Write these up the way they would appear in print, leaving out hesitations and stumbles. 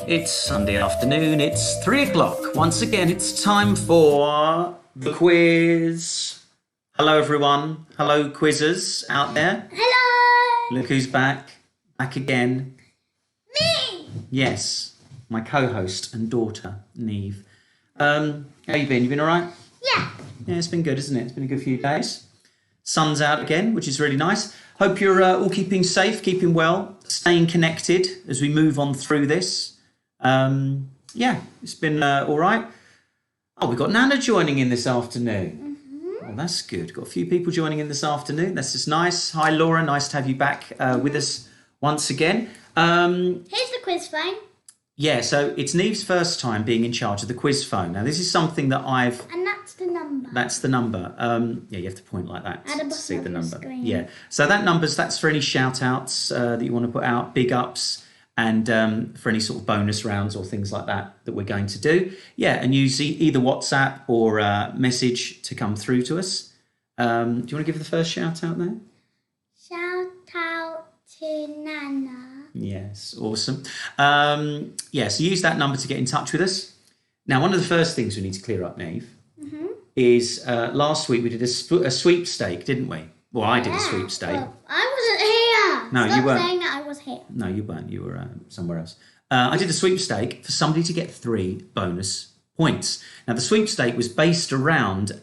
It's Sunday afternoon, it's 3 o'clock. Once again, it's time for the quiz. Hello everyone, hello quizzers out there. Hello! Look who's back again. Me! Yes, my co-host and daughter, Neve. How you been? You been all right? Yeah. Yeah, it's been good, isn't it? It's been a good few days. Sun's out again, which is really nice. Hope you're all keeping safe, keeping well, staying connected as we move on through this. Yeah, it's been all right. Oh, we've got Nana joining in this afternoon. Oh, that's good. Got a few people joining in this afternoon. That's just nice. Hi, Laura. Nice to have you back with us once again. Here's the quiz phone. Yeah, so it's Neve's first time being in charge of the quiz phone. Now, this is something that I've... And that's the number. That's the number. Yeah, you have to point like that At the to bottom see of the your number. screen. Yeah, so that's for any shout-outs that you want to put out, big ups, and for any sort of bonus rounds or things like that we're going to do. Yeah, and use either WhatsApp or message to come through to us. Do you want to give the first shout-out there? Shout out to Nana. Yes, awesome. Yeah, so use that number to get in touch with us. Now, one of the first things we need to clear up, Neve, is last week we did a sweepstake, didn't we? Well, I did a sweepstake. Well, I wasn't here. No, Stop you weren't. saying that I was here. No, you weren't. You were somewhere else. I did a sweepstake for somebody to get 3 bonus points. Now, the sweepstake was based around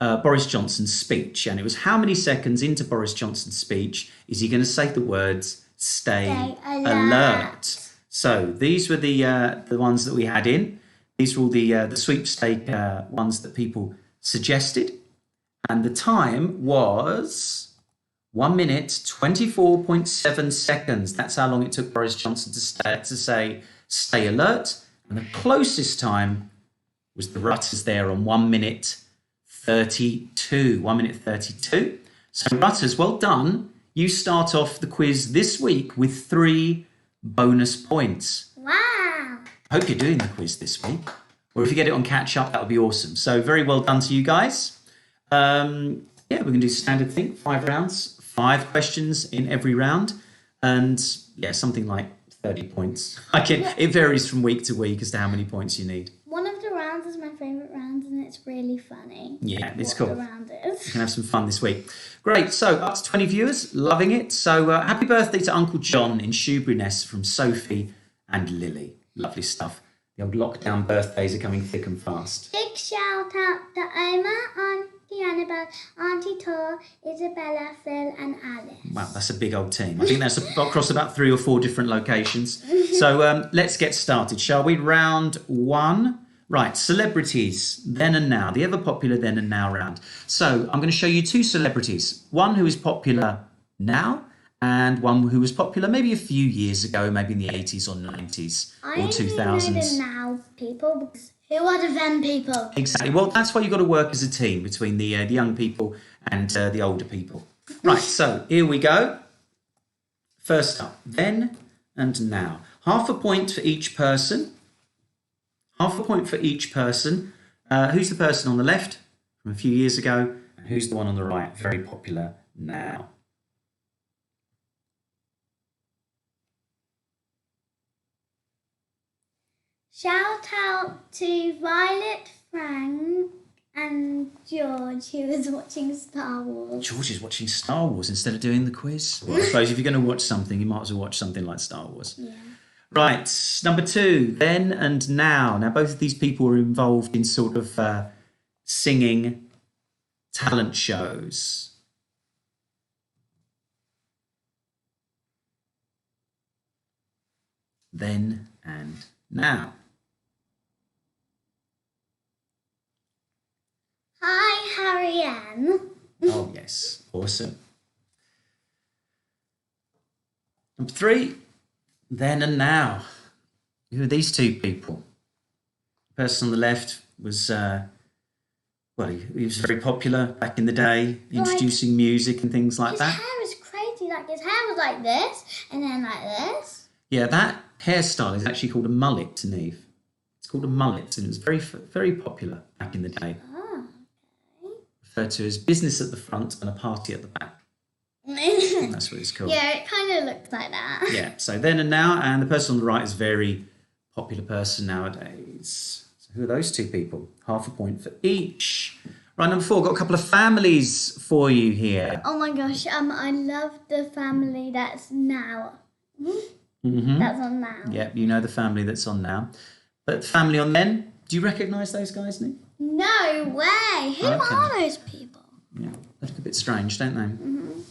Boris Johnson's speech, and it was how many seconds into Boris Johnson's speech is he going to say the words "Stay alert"? So these were the ones that we had in. These were all the sweepstake ones that people suggested, and the time was 1 minute 24.7 seconds. That's how long it took Boris Johnson to say "Stay alert," and the closest time was the Rutters there on 1 minute 32. 1 minute 32. So Rutters, well done. You start off the quiz this week with 3 bonus points. Wow. Hope you're doing the quiz this week. Or if you get it on catch up, that would be awesome. So very well done to you guys. Yeah, we're going to do standard thing, 5 rounds, 5 questions in every round. And yeah, something like 30 points. It varies from week to week as to how many points you need. One of the rounds is my favourite round, and it's really funny. Yeah, it's cool. The round is. We can have some fun this week. Great. So up to 20 viewers, loving it. So happy birthday to Uncle John in Shoeburyness from Sophie and Lily. Lovely stuff. The old lockdown birthdays are coming thick and fast. Big shout out to Oma, Auntie Annabelle, Auntie Tor, Isabella, Phil, and Alice. Wow, that's a big old team. I think that's across about 3 or 4 different locations. So let's get started, shall we? Round 1. Right, celebrities, then and now. The ever popular then and now round. So I'm going to show you 2 celebrities. One who is popular now and one who was popular maybe a few years ago, maybe in the 80s or 90s or 2000s. I only know the now people, because who are the then people? Exactly. Well, that's why you've got to work as a team between the young people and the older people. Right, so here we go. First up, then and now. Half a point for each person. Half a point for each person. Who's the person on the left from a few years ago? And who's the one on the right, very popular now? Shout out to Violet, Frank, and George, who was watching Star Wars. George is watching Star Wars instead of doing the quiz. Well, I suppose if you're going to watch something, you might as well watch something like Star Wars. Yeah. Right, number 2, then and now. Now, both of these people were involved in sort of singing talent shows. Then and now. Hi, Harry Ann. Oh, yes, awesome. Number 3, then and now. Who are these 2 people? The person on the left was, he was very popular back in the day, introducing music and things like that. His hair is crazy. Like, his hair was like this, and then like this. Yeah, that hairstyle is actually called a mullet, Neve. It's called a mullet, and it was very, very popular back in the day. Oh, okay. Referred to as business at the front and a party at the back. And that's what it's called. Yeah, it kind of looked like that. Yeah, so then and now, and the person on the right is a very popular person nowadays. So who are those two people? Half a point for each. Right, number 4, got a couple of families for you here. Oh my gosh, I love the family that's now. Mm-hmm. That's on now. Yeah, you know the family that's on now. But the family on then, do you recognise those guys, Nick? No way. Who are those people? Yeah, they look a bit strange, don't they? Mm-hmm.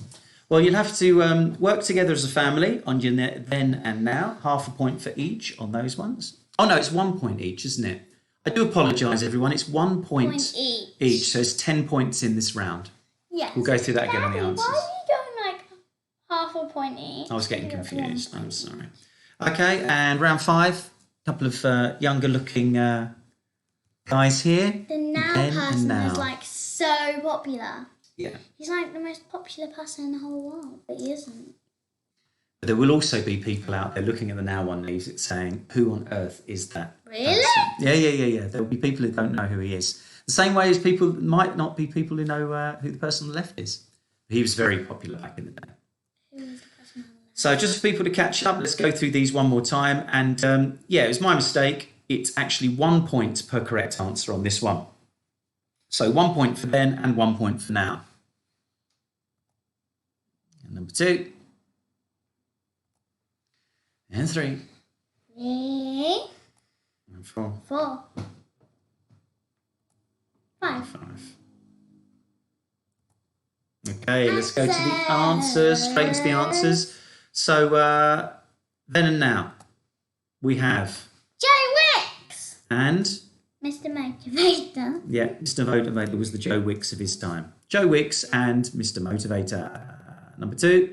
Well, you'll have to work together as a family on your then and now. Half a point for each on those ones. Oh, no, it's 1 point each, isn't it? I do apologise, everyone. It's 1 point each. So it's 10 points in this round. Yes. We'll go through that again on the answers. Why are you going like half a point each? I was getting confused. I'm sorry. Okay, and round 5. A couple of younger-looking guys here. The now person is like so popular. Yeah. He's like the most popular person in the whole world, but he isn't. But there will also be people out there looking at the now one leaves saying, who on earth is that Really? person? Yeah. There will be people who don't know who he is. The same way as people might not be people who know who the person on the left is. He was very popular back in the day. Who is the person on the left? So just for people to catch up, let's go through these one more time. And it was my mistake. It's actually 1 point per correct answer on this one. So 1 point for then and 1 point for now. And number 2. And 3. 3. And 4. 4. 5. 5. Okay, let's go to the answers, straight into the answers. So then and now, we have... Joe Wicks! And... Mr. Motivator. Yeah, Mr. Motivator was the Joe Wicks of his time. Joe Wicks and Mr. Motivator. Number 2.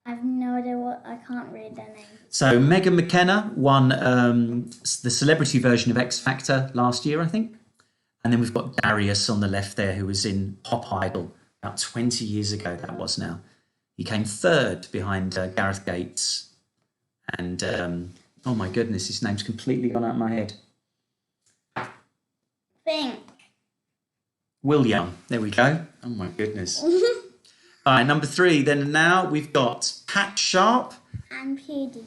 I have no idea I can't read their names. So Megan McKenna won the celebrity version of X Factor last year, I think. And then we've got Darius on the left there, who was in Pop Idol about 20 years ago, that was now. He came 3rd behind Gareth Gates. And, oh my goodness, his name's completely gone out of my head. Think. Will Young, there we go. Oh my goodness. All right, number 3, then and now, we've got Pat Sharp. And PewDiePie.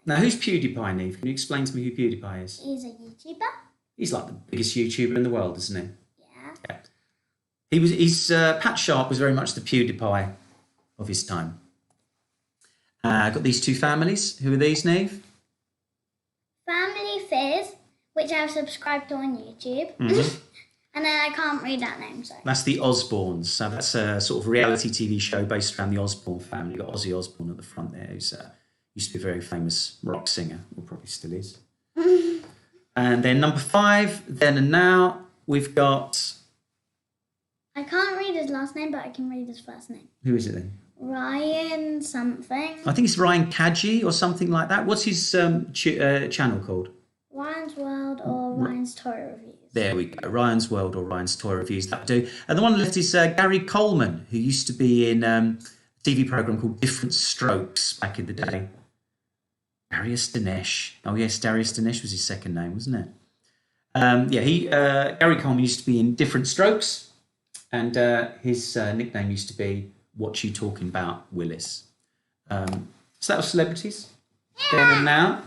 Now, who's PewDiePie, Neve? Can you explain to me who PewDiePie is? He's a YouTuber. He's like the biggest YouTuber in the world, isn't he? Yeah. Yeah. Pat Sharp was very much the PewDiePie of his time. Got these 2 families. Who are these, Neve? Family Fizz, which I've subscribed to on YouTube. Mm-hmm. And then I can't read that name, sorry. That's the Osbournes. So that's a sort of reality TV show based around the Osbourne family. You've got Ozzy Osbourne at the front there, who's used to be a very famous rock singer, or probably still is. And then number 5, then and now, we've got... I can't read his last name, but I can read his first name. Who is it then? Ryan something. I think it's Ryan Kadji or something like that. What's his channel called? Ryan's World or Ryan's Toy Reviews. There we go. Ryan's World or Ryan's Toy Reviews. That would do. And the one on the left is Gary Coleman, who used to be in a TV programme called Different Strokes back in the day. Darius Dinesh. Oh, yes, Darius Dinesh was his second name, wasn't it? Gary Coleman used to be in Different Strokes, and his nickname used to be What You Talking About, Willis. So that was celebrities. Then and now.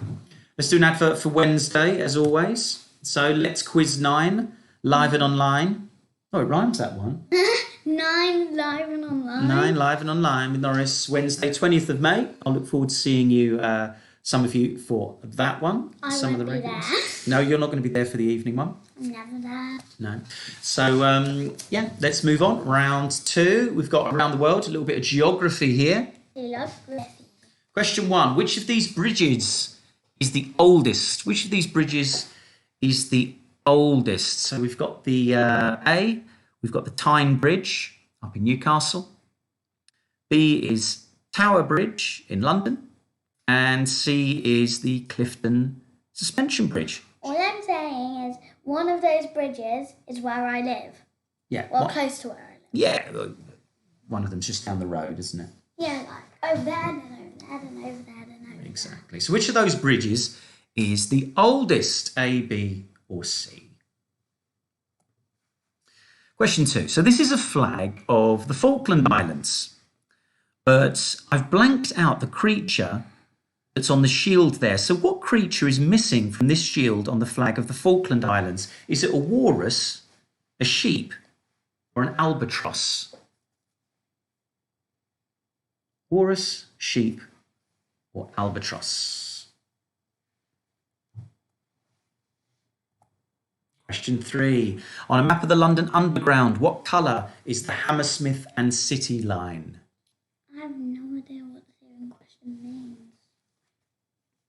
Let's do an advert for Wednesday, as always. So let's quiz 9, live and online. Oh, it rhymes, that one. 9 live and online. 9 live and online with Norris, Wednesday, 20th of May. I'll look forward to seeing you, some of you, for that one. I some won't of the be regulars. there. No, you're not going to be there for the evening one. I'm never there. No. So, let's move on. Round 2. We've got around the world, a little bit of geography here. Geography. Question 1. Which of these bridges is the oldest? Which of these bridges is the oldest? So we've got the A, we've got the Tyne Bridge up in Newcastle. B is Tower Bridge in London. And C is the Clifton Suspension Bridge. All I'm saying is one of those bridges is where I live. Yeah. Well, close to where I live. Yeah. One of them's just down the road, isn't it? Yeah, like over there, then over there, then over there, then over there. Exactly. So which of those bridges is the oldest, A, B, or C? Question 2. So this is a flag of the Falkland Islands. But I've blanked out the creature that's on the shield there. So what creature is missing from this shield on the flag of the Falkland Islands? Is it a walrus, a sheep, or an albatross? Walrus, sheep, or albatross? Question 3. On a map of the London Underground, what colour is the Hammersmith and City line? I have no idea what the second question means.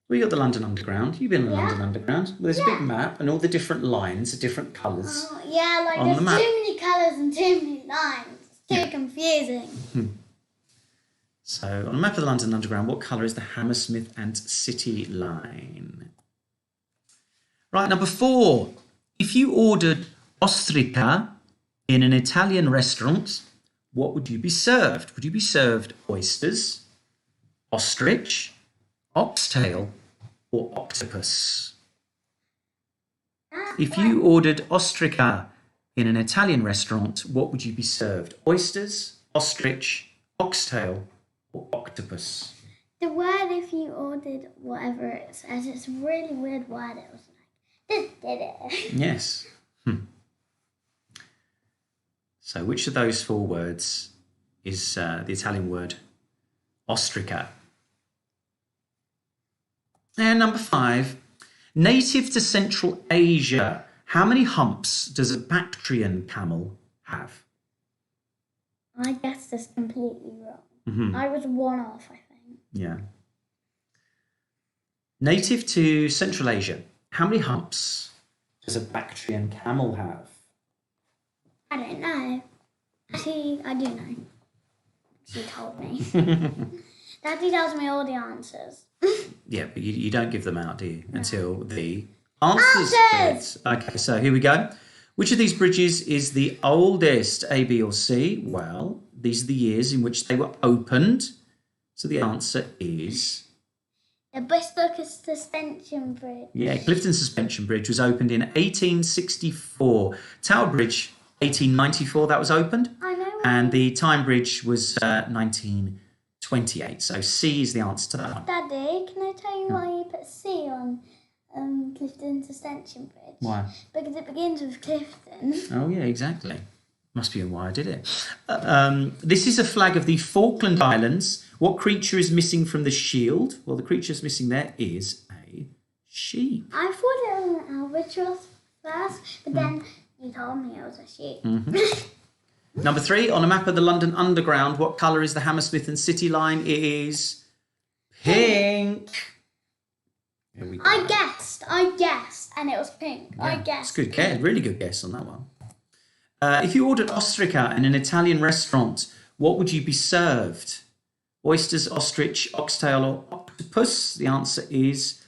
We got the London Underground. You've been in the Yeah. London Underground. Well, there's a big map, and all the different lines are different colours. Oh, yeah, like On there's the map. too many colours and too many lines. It's too confusing. So, on a map of the London Underground, what colour is the Hammersmith and City line? Right, number 4. If you ordered ostrica in an Italian restaurant, what would you be served? Would you be served oysters, ostrich, oxtail, or octopus? If you ordered ostrica in an Italian restaurant, what would you be served? Oysters, ostrich, oxtail, or octopus? The word, if you ordered whatever it says, it's a really weird word. It was like, this did it. Yes. So which of those 4 words is the Italian word ostrica? And number 5, native to Central Asia, how many humps does a Bactrian camel have? I guessed this completely wrong. I was 1 off, I think. Yeah. Native to Central Asia, how many humps does a Bactrian camel have? I don't know. Actually, I do know. She told me. Daddy tells me all the answers. Yeah, but you don't give them out, do you? Until the answers. Answers! Okay, so here we go. Which of these bridges is the oldest, A, B, or C? Well, these are the years in which they were opened. So the answer is... The Bristol Suspension Bridge. Yeah, Clifton Suspension Bridge was opened in 1864. Tower Bridge, 1894, that was opened. I know. And the Tyne Bridge was 1928. So C is the answer to that one. Daddy, can I tell you why you put C on Clifton Suspension Bridge? Why? Because it begins with Clifton. Oh, yeah, exactly. Must be why I did it. This is a flag of the Falkland Islands. What creature is missing from the shield? Well, the creature that's missing there is a sheep. I thought it was an albatross first, but then you told me it was a sheep. Number 3, on a map of the London Underground, what colour is the Hammersmith and City line? It is pink. Here we go. I guessed, and it was pink. Yeah, I guessed. It's good guess, really good guess on that one. If you ordered ostrica in an Italian restaurant, what would you be served? Oysters, ostrich, oxtail, or octopus? The answer is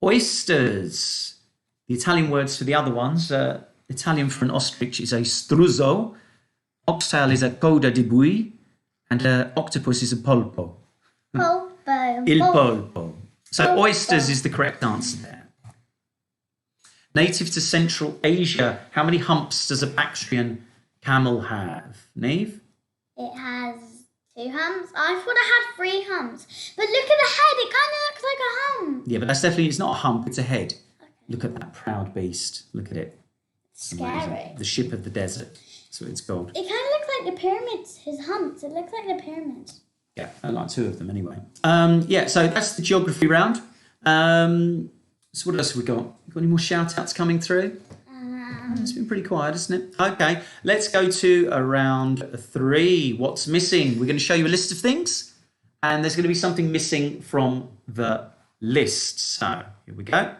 oysters. The Italian words for the other ones, Italian for an ostrich is a struzzo, oxtail is a coda di bui, and octopus is a polpo. Polpo. Il polpo. So oysters is the correct answer there. Native to Central Asia, how many humps does a Bactrian camel have? Neve? It has 2 humps. I thought it had 3 humps. But look at the head. It kind of looks like a hump. Yeah, but that's definitely, it's not a hump, it's a head. Okay. Look at that proud beast. Look at it. Scary. Amazing. The ship of the desert. That's what it's called. It kind of looks like the pyramids, his humps. It looks like the pyramids. Yeah, I like 2 of them anyway. Yeah, so that's the geography round. So what else have we got? Got any more shout-outs coming through? It's been pretty quiet, isn't it? Okay, let's go to round 3. What's missing? We're going to show you a list of things, and there's going to be something missing from the list. So here we go.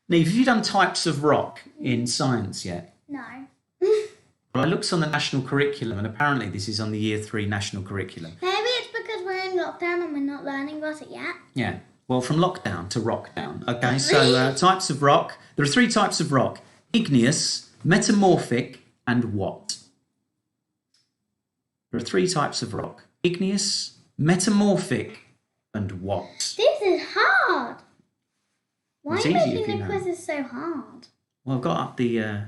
Neve, have you done types of rock in science yet? No. Well, I looked on the national curriculum, and apparently this is on the Year 3 national curriculum. Maybe it's because we're in lockdown and we're not learning about it yet. Yeah. Well, from lockdown to rockdown. Okay, so types of rock. There are 3 types of rock: igneous, metamorphic, and what? There are 3 types of rock: igneous, metamorphic, and what? This is hard. Why It's are you easy if making you the know. quizzes so hard? Well, I've got up the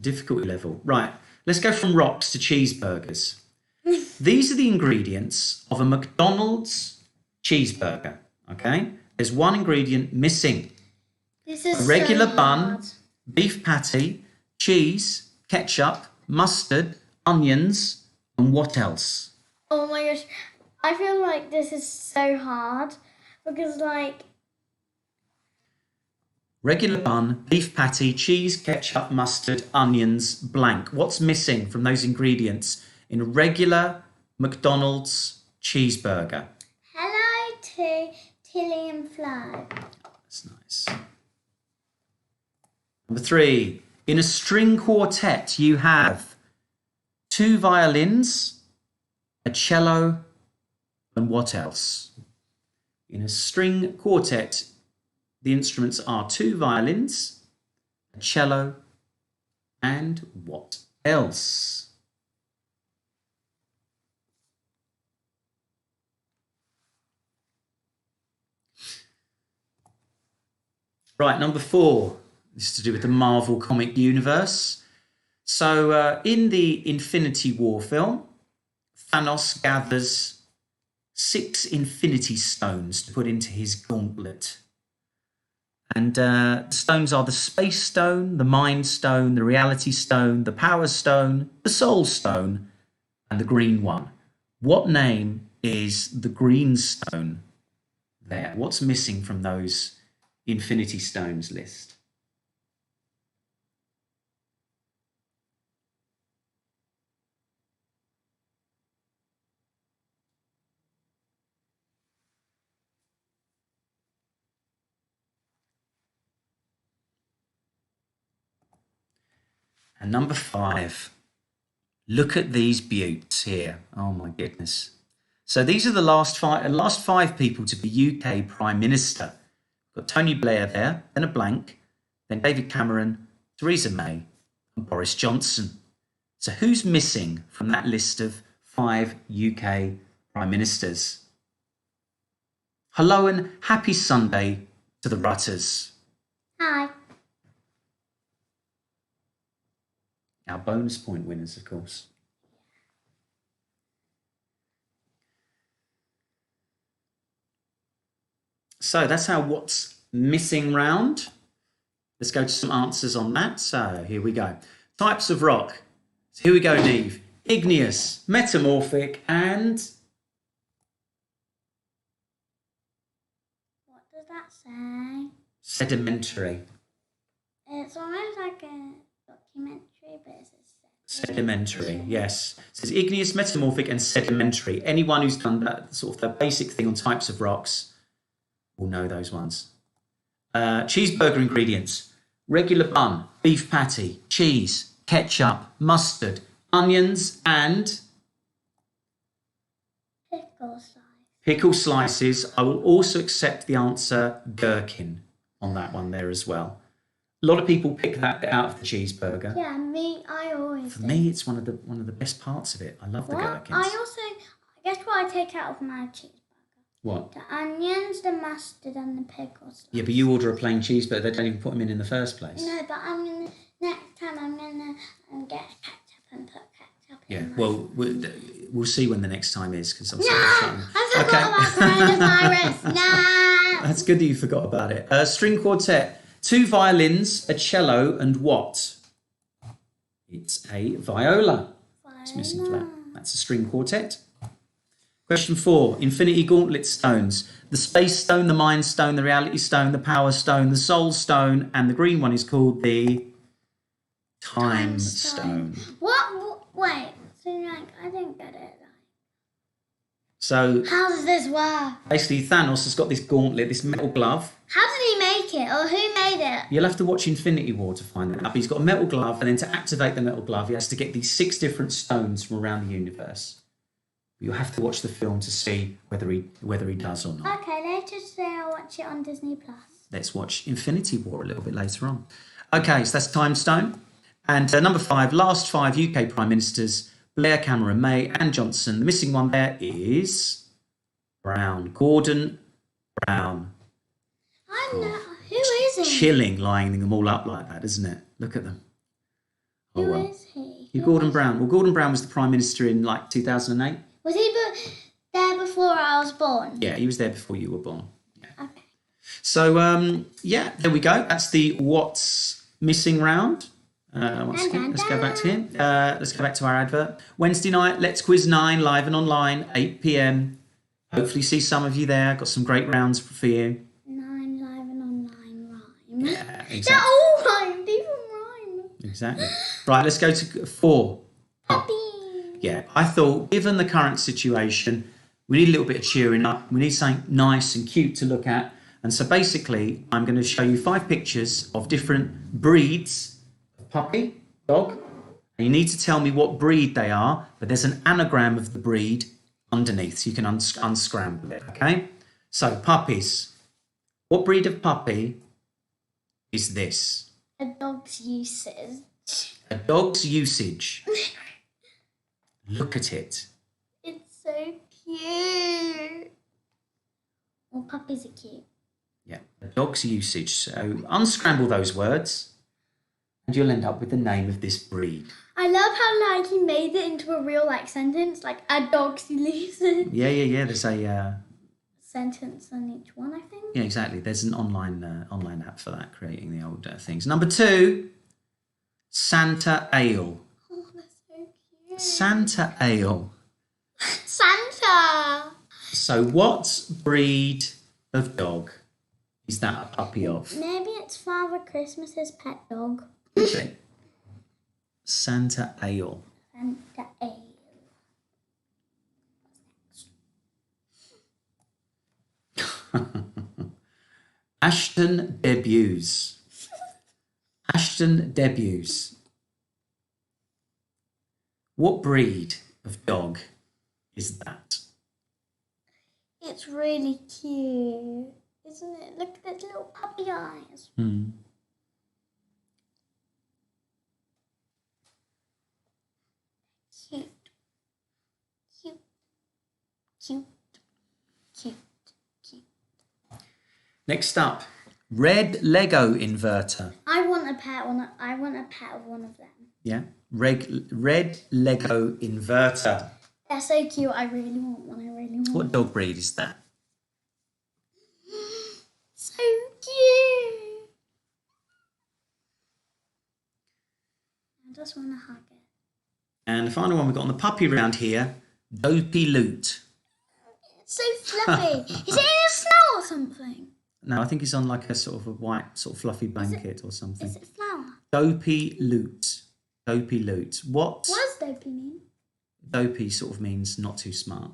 difficulty level. Right, let's go from rocks to cheeseburgers. These are the ingredients of a McDonald's cheeseburger. Okay? There's one ingredient missing. This is A regular so bun, hard. beef patty, cheese, ketchup, mustard, onions, and what else? Oh my gosh. I feel like this is so hard because like Regular bun, beef patty, cheese, ketchup, mustard, onions, blank. What's missing from those ingredients in a regular McDonald's cheeseburger? hello to Tilly and Flo. That's nice. Number 3. In a string quartet, you have 2 violins, a cello, and what else? In a string quartet, the instruments are 2 violins, a cello, and what else? Right, number 4. This is to do with the Marvel comic universe. So in the Infinity War film, Thanos gathers 6 Infinity Stones to put into his gauntlet. And the stones are the Space Stone, the Mind Stone, the Reality Stone, the Power Stone, the Soul Stone, and the green one. What name is the green stone there? What's missing from those Infinity Stones list? And number 5, look at these beauts here. Oh my goodness. So these are the last five people to be UK Prime Minister. We've got Tony Blair there, then a blank, then David Cameron, Theresa May, and Boris Johnson. So who's missing from that list of 5 UK Prime Ministers? Hello and happy Sunday to the Rutters. Hi. Our bonus point winners, of course. So that's our what's missing round. Let's go to some answers on that. So here we go. Types of rock. So here we go, Neve. Igneous, metamorphic, and What does that say? sedimentary. It's almost like a documentary, but it's a Sedimentary, yes. It says igneous, metamorphic, and sedimentary. Anyone who's done that sort of the basic thing on types of rocks will know those ones. Cheeseburger ingredients: regular bun, beef patty, cheese, ketchup, mustard, onions, and pickle slice. pickle slices. I will also accept the answer gherkin on that one there as well. A lot of people pick that out of the cheeseburger. Yeah, me. I always. For me, it's one of the best parts of it. I love the gherkins. I also guess what I take out of my cheeseburger. What? The onions, the mustard, and the pickles. Yeah, but you order a plain cheeseburger. They don't even put them in the first place. No, but next time I'm gonna get ketchup and put ketchup in. Yeah, mine. well, we'll see when the next time is because I'm No, I forgot about coronavirus. No. That's good that you forgot about it. String quartet: 2 violins, a cello, and what? It's a viola. It's missing for that. That's a string quartet. Question 4. Infinity Gauntlet stones. The Space Stone, the Mind Stone, the Reality Stone, the Power Stone, the Soul Stone, and the green one is called the Time Stone. What? Wait. So like, I didn't get it. So How does this work? basically Thanos has got this gauntlet, this metal glove. How did he make it, or who made it? You'll have to watch Infinity War to find that out. But he's got a metal glove, and then to activate the metal glove, he has to get these 6 different stones from around the universe. You'll have to watch the film to see whether he does or not. Okay, later today I'll watch it on Disney Plus. Let's watch Infinity War a little bit later on. Okay, so that's Time Stone. And number 5, last 5 UK Prime Ministers: Blair, Cameron, May, and Johnson. The missing one there is Brown. Gordon Brown. I know. Who is he? Chilling, lining them all up like that, isn't it? Look at them. Oh, Who well. is he? You're Gordon Brown. Well, Gordon Brown was the Prime Minister in like 2008. Was he there before I was born? Yeah, he was there before you were born. Yeah. Okay. So, yeah, there we go. That's the What's Missing round. Once again, let's go back to him. Let's go back to our advert. Wednesday night, Let's Quiz 9, live and online, 8 p.m. Hopefully see some of you there. Got some great rounds for you. 9 live and online rhyme. Yeah, exactly. They're all rhymed, even rhyme. Exactly. Right, let's go to 4. Puppy. Yeah, I thought, given the current situation, we need a little bit of cheering up. We need something nice and cute to look at. And so basically, I'm going to show you 5 pictures of different breeds of puppy, dog. And you need to tell me what breed they are, but there's an anagram of the breed underneath, so you can unscramble it, okay? So, puppies. What breed of puppy is this? A dog's usage. A dog's usage. Look at it. It's so cute. Well, puppies are cute. Yeah, a dog's usage. So unscramble those words and you'll end up with the name of this breed. I love how like he made it into a real like sentence, like a dog's usage. Yeah. There's a sentence on each one, I think. yeah, exactly. There's an online app for that, creating the old things. Number 2, Santa Ale. Oh, that's so cute. Santa Ale. Santa. So what breed of dog is that a puppy of? Maybe it's Father Christmas's pet dog. Okay. Santa Ale. Santa Ale. Ashton Debuts. Ashton Debuts. What breed of dog is that? It's really cute, isn't it? Look at its little puppy eyes. Cute. Cute. Cute. Cute. Cute. Next up, red Lego inverter. I want a pet of one of them. Yeah, red Lego inverter. They're so cute. I really want one. I really want What dog breed is that? So cute. I just want to hug it. And the final one we've got on the puppy round here, Dopey Loot. It's so fluffy. Is it in a snow or something? No, I think it's on like a sort of a white, sort of fluffy blanket or something. Is it flower? Dopey Loot. Dopey Loot. What does dopey mean? Dopey sort of means not too smart.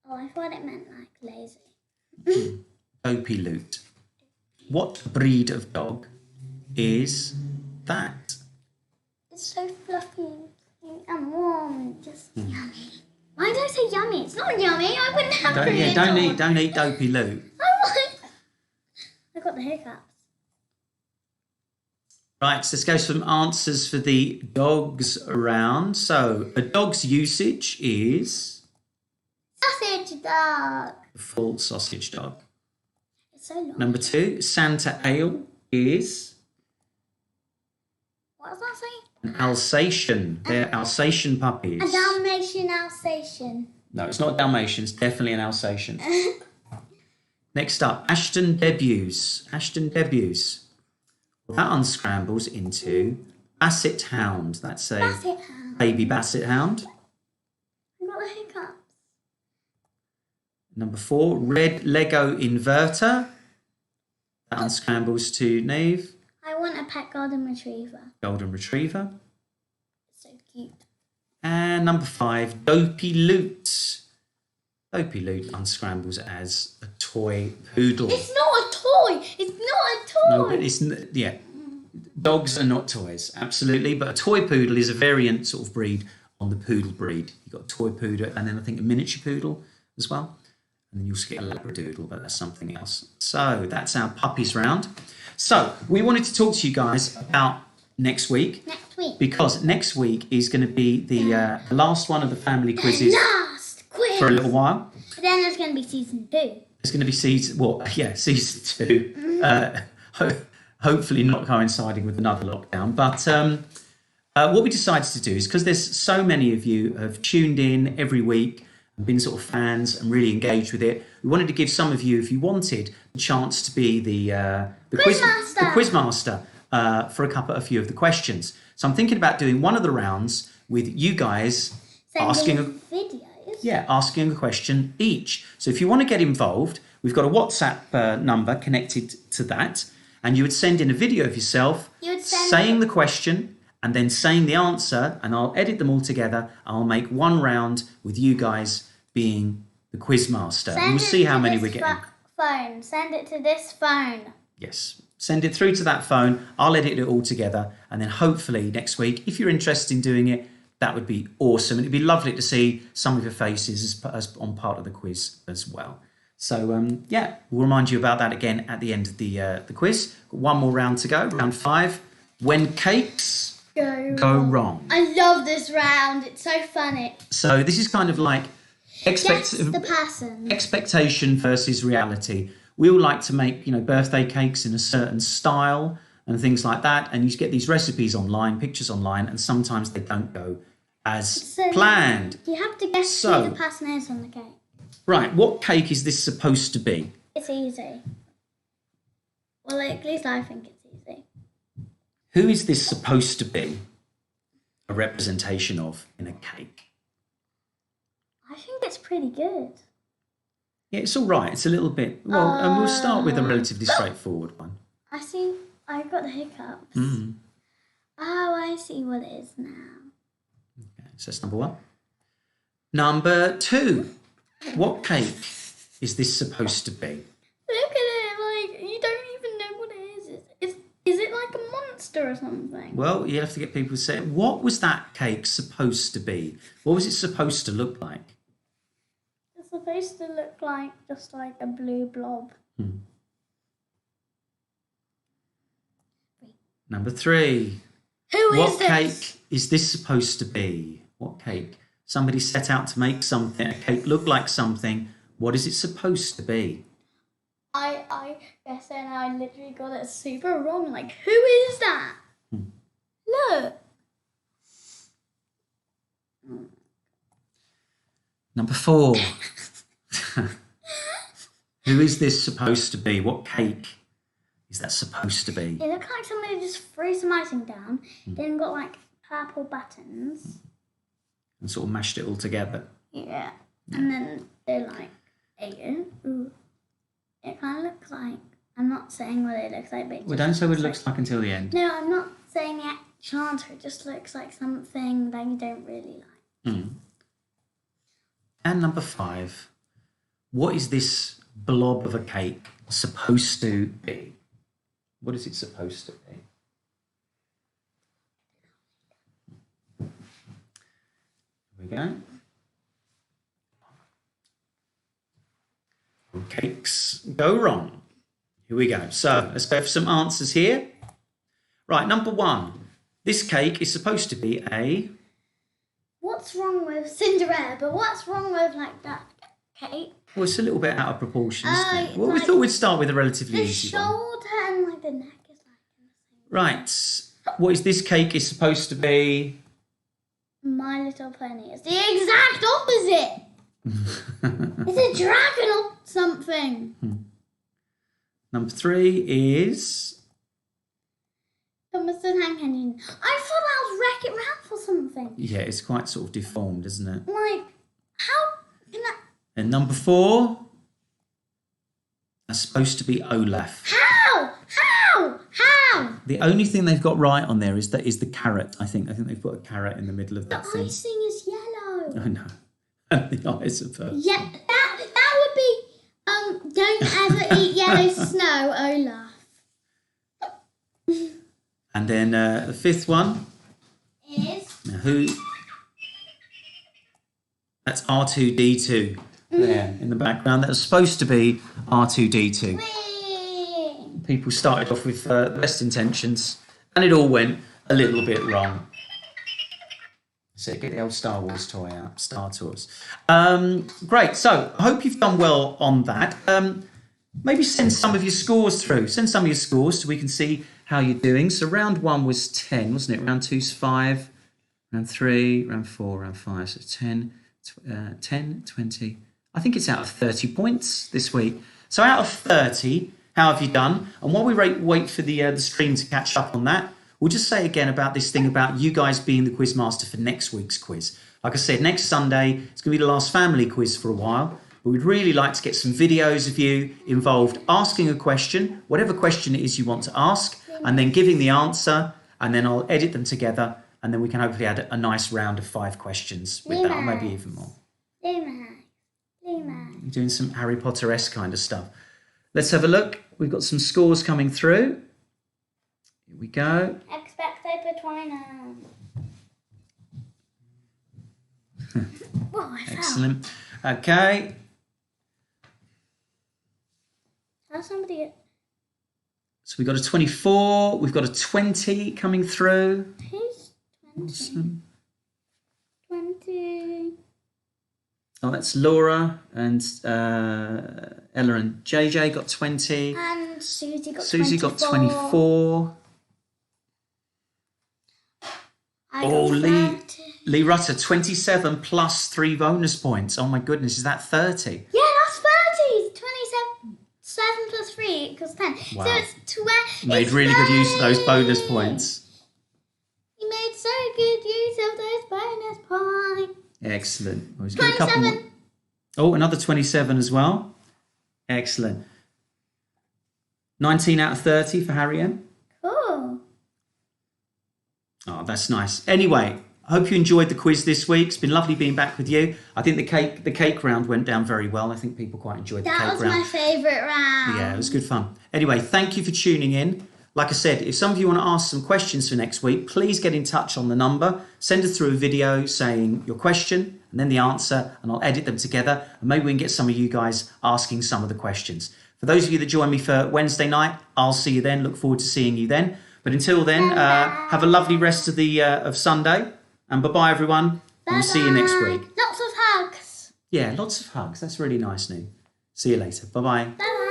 Oh, I thought it meant like lazy. Dopey Loot. What breed of dog is that? It's so fluffy and warm and just yummy. Why did I say yummy? It's not yummy. I wouldn't have to eat it. Don't eat Dopey Loot. I got the hiccups. Right, so this goes from answers for the dogs round. So a dog's usage is Sausage dog. a full sausage dog. It's so long. Number 2, Santa Ale is What does that say? an Alsatian. They're Alsatian puppies. A Dalmatian Alsatian. No, it's not Dalmatian. It's definitely an Alsatian. Next up, Ashton Debuts. Ashton Debuts. That unscrambles into Bassett Hound. That's a Bassett Hound. baby Bassett Hound. I got the hiccups. Number 4, red Lego Inverter. That unscrambles to Neve. I want a pet golden retriever. Golden Retriever. It's so cute. And number 5, Dopey Loot. Dopey Loot unscrambles as a toy poodle. It's not a toy. It's not a toy. No, but it's yeah. Dogs are not toys, absolutely. But a toy poodle is a variant sort of breed on the poodle breed. You've got a toy poodle, and then I think a miniature poodle as well. And then you also get a labradoodle, but that's something else. So that's our puppies round. So we wanted to talk to you guys about next week. Next week. Because next week is going to be the last one of the family quizzes Last quiz. for a little while. Then there's going to be season 2. It's going to be season 2. Hopefully not coinciding with another lockdown. But What we decided to do is, because there's so many of you have tuned in every week and been sort of fans and really engaged with it, we wanted to give some of you, if you wanted, the chance to be the quizmaster for a few of the questions. So I'm thinking about doing one of the rounds with you guys asking a question each. So if you want to get involved, we've got a WhatsApp number connected to that, and you would send in a video of yourself saying the question and then saying the answer, and I'll edit them all together. I'll make one round with you guys being the quizmaster. And we'll see how many we get. Send it to this phone. Yes. Send it through to that phone. I'll edit it all together. And then hopefully next week, if you're interested in doing it, that would be awesome. And it'd be lovely to see some of your faces as on part of the quiz as well. So, we'll remind you about that again at the end of the quiz. Got one more round to go, round 5. When cakes go wrong. I love this round. It's so funny. So this is kind of like Guess the person. Expectation versus reality. We all like to make, birthday cakes in a certain style and things like that. And you get these recipes online, pictures online, and sometimes they don't go as planned. You have to guess who the person is on the cake. Right, what cake is this supposed to be? It's easy. Well, at least I think it's easy. Who is this supposed to be a representation of in a cake? I think it's pretty good. Yeah, it's all right. It's a little bit... Well, and we'll start with a relatively straightforward one. I see. I've got the hiccups. Mm. Oh, I see what it is now. Okay, so that's number 1. Number 2. What cake is this supposed to be? Look at it. Like, you don't even know what it is. Is it like a monster or something? Well, you have to get people to say, what was that cake supposed to be? What was it supposed to look like? It's supposed to look like just like a blue blob. Number 3. What cake is this supposed to be? What cake? Somebody set out to make something. A cake look like something. What is it supposed to be? I guess and I literally got it super wrong. Like, who is that? Look. Number 4. Who is this supposed to be? What cake is that supposed to be? It looks like somebody just threw some icing down, then got like purple buttons. And sort of mashed it all together. Yeah. And then they're like, ate it. Ooh. It kind of looks like, I'm not saying what it looks like, but we don't say what it looks like until the end. No, I'm not saying the actual answer. It just looks like something that you don't really like. And number 5. What is this blob of a cake supposed to be? What is it supposed to be? Here we go. When cakes go wrong. Here we go. So let's go for some answers here. Right, number 1. This cake is supposed to be a... What's wrong with Cinderella? But what's wrong with like that cake? Well, it's a little bit out of proportion, isn't it? Well, we thought we'd start with a relatively easy one. The shoulder and like the neck is like in the same. Right. What is this cake is supposed to be? My Little Pony. It's the exact opposite. It's a dragon or something. Number 3 is... Thomas the Tank Engine. I thought that was Wreck-It Ralph or something. Yeah, it's quite sort of deformed, isn't it? Like, how can that... And number 4, that's supposed to be Olaf. How? The only thing they've got right on there is the carrot, I think. I think they've put a carrot in the middle of that thing. The icing is yellow. I know. And the eyes are purple. Yeah, that would be, don't ever eat yellow snow, Olaf. And then the 5th one is... Now who... That's R2-D2 there in the background. That was supposed to be R2-D2. Whee! People started off with the best intentions and it all went a little bit wrong. So get the old Star Wars toy out, Star Tours. Great, so I hope you've done well on that. Maybe send some of your scores through. Send some of your scores so we can see how you're doing. So round 1 was 10, wasn't it? Round 2's 5, round 3, round 4, round 5. So 10, 20. I think it's out of 30 points this week. So out of 30, how have you done? And while we wait for the stream to catch up on that, we'll just say again about this thing about you guys being the quizmaster for next week's quiz. Like I said, next Sunday, it's going to be the last family quiz for a while. But we'd really like to get some videos of you involved asking a question, whatever question it is you want to ask, and then giving the answer, and then I'll edit them together, and then we can hopefully add a nice round of 5 questions with that, or maybe even more. You're doing some Harry Potter-esque kind of stuff. Let's have a look. We've got some scores coming through. Here we go. Expecto Patronum. Oh, I fell. Excellent. Okay. How's somebody... So we've got a 24. We've got a 20 coming through. Who's 20? Awesome. 20. Oh, that's Laura and Ella and JJ got 20. And Susie got 24. Susie got 24. I Oh, got Lee 30. Lee Rutter, 27 plus 3 bonus points. Oh my goodness, is that 30? Yeah, that's 30. 27 7 plus 3 equals 10. Wow. So it's 20. Made really good use of those bonus points. You made so good use of those bonus points. Excellent. Well, he's got a couple 27. more. Oh, another 27 as well. Excellent. 19 out of 30 for Harry M. Cool. Oh, that's nice. Anyway, I hope you enjoyed the quiz this week. It's been lovely being back with you. I think the cake round went down very well. I think people quite enjoyed the cake round. That was my favourite round. Yeah, it was good fun. Anyway, thank you for tuning in. Like I said, if some of you want to ask some questions for next week, please get in touch on the number. Send us through a video saying your question and then the answer, and I'll edit them together. And maybe we can get some of you guys asking some of the questions. For those of you that join me for Wednesday night, I'll see you then. Look forward to seeing you then. But until then, have a lovely rest of the of Sunday. And bye-bye, everyone. And we'll see you next week. Lots of hugs. Yeah, lots of hugs. That's really nice, Noo. See you later. Bye-bye. Bye-bye.